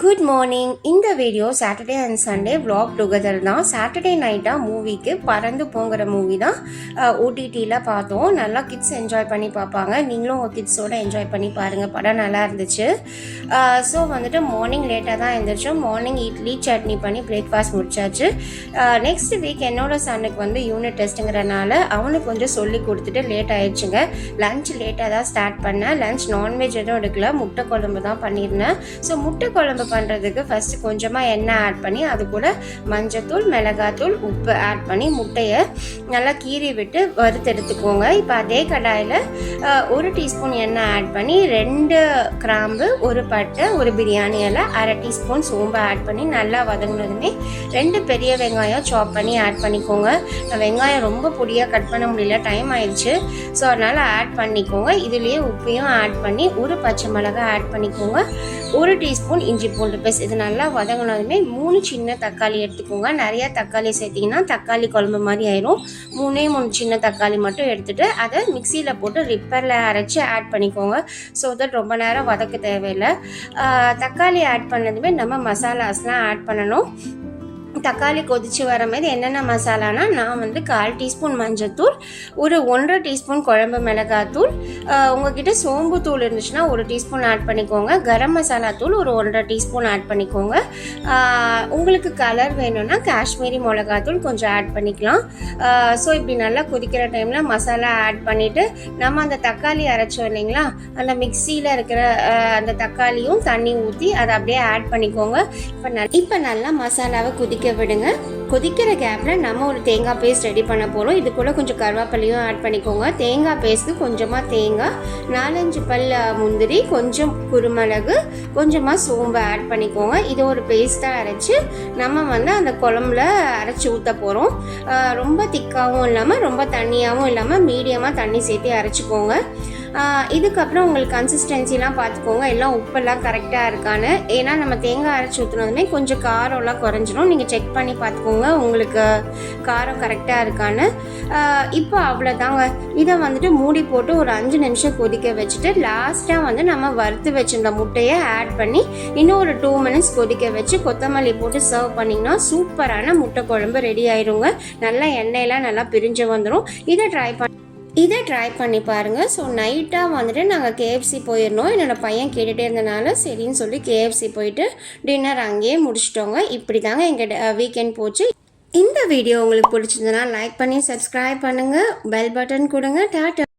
Good morning. இந்த video Saturday and Sunday vlog together தான். Saturday நைட்டாக மூவிக்கு பறந்து போங்கிற மூவி தான் ஓடிடியில் பார்த்தோம். நல்லா கிட்ஸ் என்ஜாய் பண்ணி பார்ப்பாங்க. நீங்களும் உங்கள் கிட்ஸோடு என்ஜாய் பண்ணி பாருங்கள். படம் நல்லா இருந்துச்சு. ஸோ வந்துட்டு மார்னிங் லேட்டாக தான் எழுந்திரிச்சோம். மார்னிங் இட்லி சட்னி பண்ணி பிரேக்ஃபாஸ்ட் முடிச்சாச்சு. நெக்ஸ்ட் வீக் என்னோட சன்னுக்கு வந்து யூனிட் டெஸ்ட்டுங்கிறனால அவனுக்கு கொஞ்சம் சொல்லி கொடுத்துட்டு லேட் ஆயிடுச்சுங்க. லன்ச் லேட்டாக தான் ஸ்டார்ட் பண்ணேன். லன்ச் நான்வெஜ் எதுவும் எடுக்கல, முட்டை குழம்பு தான் பண்ணியிருந்தேன். ஸோ முட்டை குழம்பு பண்ணுறதுக்கு ஃபஸ்ட்டு கொஞ்சமாக எண்ணெய் ஆட் பண்ணி அது கூட மஞ்சத்தூள், மிளகாத்தூள், உப்பு ஆட் பண்ணி முட்டையை நல்லா கீறி விட்டு வறுத்தெடுத்துக்கோங்க. இப்போ அதே கடாயில் 1 டீஸ்பூன் எண்ணெய் ஆட் பண்ணி 2 கிராம்பு, 1 பட்டை, 1 பிரியாணி இலை, 1/2 டீஸ்பூன் சோம்பு ஆட் பண்ணி நல்லா வதங்கினதுமே 2 பெரிய வெங்காயம் சாப் பண்ணி ஆட் பண்ணிக்கோங்க. வெங்காயம் ரொம்ப பொடியாக கட் பண்ண முடியல, டைம் ஆயிடுச்சு. ஸோ அதனால் ஆட் பண்ணிக்கோங்க. இதுலேயே உப்பையும் ஆட் பண்ணி 1 பச்சை மிளகாய் ஆட் பண்ணிக்கோங்க. 1 டீஸ்பூன் இஞ்சி பூண்டு பேஸ்ட். இது நல்லா வதங்கினதுமே 3 சின்ன தக்காளி எடுத்துக்கோங்க. நிறையா தக்காளி சேர்த்திங்கன்னா தக்காளி குழம்பு மாதிரி ஆயிரும். 3 சின்ன தக்காளி மட்டும் எடுத்துகிட்டு அதை மிக்சியில் போட்டு ரிப்பரில் அரைச்சி ஆட் பண்ணிக்கோங்க. ஸோ தட் ரொம்ப நேரம் வதக்க தேவையில்லை. தக்காளி ஆட் பண்ணதுமே நம்ம மசாலாஸ்லாம் ஆட் பண்ணணும். தக்காளி கொதித்து வர மாதிரி என்னென்ன மசாலானா, நான் வந்து 1/4 டீஸ்பூன் மஞ்சத்தூள், 1.5 டீஸ்பூன் குழம்பு மிளகாத்தூள், உங்ககிட்ட சோம்பு தூள் இருந்துச்சுன்னா 1 டீஸ்பூன் ஆட் பண்ணிக்கோங்க. கரம் மசாலா தூள் 1.5 டீஸ்பூன் ஆட் பண்ணிக்கோங்க. உங்களுக்கு கலர் வேணும்னா காஷ்மீரி மிளகாத்தூள் கொஞ்சம் ஆட் பண்ணிக்கலாம். ஸோ இப்படி நல்லா கொதிக்கிற டைமில் மசாலா ஆட் பண்ணிவிட்டு நம்ம அந்த தக்காளி அரைச்சோம் இல்லைங்களா, அந்த மிக்சியில் இருக்கிற அந்த தக்காளியும் தண்ணி ஊற்றி அதை அப்படியே ஆட் பண்ணிக்கோங்க. இப்போ நல்லா மசாலாவை கொதிக்க விடுங்க. கொதிக்கிற கேப்பில் நம்ம ஒரு தேங்காய் பேஸ்ட் ரெடி பண்ண போகிறோம். இது கூட கொஞ்சம் கருவேப்பிலையும் ஆட் பண்ணிக்கோங்க. தேங்காய் பேஸ்ட்டு கொஞ்சமாக தேங்காய், 4-5 பல் முந்திரி, கொஞ்சம் குருமிளகு, கொஞ்சமாக சோம்பு ஆட் பண்ணிக்கோங்க. இது ஒரு பேஸ்ட்டாக அரைச்சி நம்ம வந்து அந்த குழம்புல அரைச்சி ஊற்ற போகிறோம். ரொம்ப திக்காகவும் இல்லாமல் ரொம்ப தண்ணியாகவும் இல்லாமல் மீடியமாக தண்ணி சேர்த்து அரைச்சிக்கோங்க. இதுக்கப்புறம் உங்களுக்கு கன்சிஸ்டன்சிலாம் பார்த்துக்கோங்க, எல்லாம் உப்பெல்லாம் கரெக்டாக இருக்கான்னு. ஏன்னா நம்ம தேங்காய் அரைச்சி ஊற்றுனதுமே கொஞ்சம் காரம்லாம் குறைஞ்சிரும். நீங்கள் செக் பண்ணி பார்த்துக்கோங்க உங்களுக்கு காரம் கரெக்டாக இருக்கான்னு. இப்போ அவ்வளோதாங்க. இதை வந்துட்டு மூடி போட்டு ஒரு 5 நிமிஷம் கொதிக்க வச்சுட்டு லாஸ்ட்டாக வந்து நம்ம வறுத்து வச்சுருந்த முட்டையை ஆட் பண்ணி இன்னும் ஒரு 2 மினிட்ஸ் கொதிக்க வச்சு கொத்தமல்லி போட்டு சர்வ் பண்ணிங்கன்னா சூப்பரான முட்டை குழம்பு ரெடி ஆயிருங்க. நல்லா எண்ணெயெல்லாம் நல்லா பிரிஞ்சு வந்துடும். இதை ட்ரை பண்ணி பாருங்கள். ஸோ நைட்டாக வந்துட்டு நாங்கள் கேஎஃப்சி போயிருந்தோம். என்னோடய பையன் கேட்டுகிட்டே இருந்தனால சரின்னு சொல்லி கேஎஃப்சி போயிட்டு டின்னர் அங்கேயே முடிச்சிட்டோங்க. இப்படி தாங்க எங்கள் வீக்கெண்ட் போச்சு. இந்த வீடியோ உங்களுக்கு பிடிச்சிருந்தனா லைக் பண்ணி சப்ஸ்கிரைப் பண்ணுங்கள், பெல் பட்டன் கொடுங்க. டாட்டா.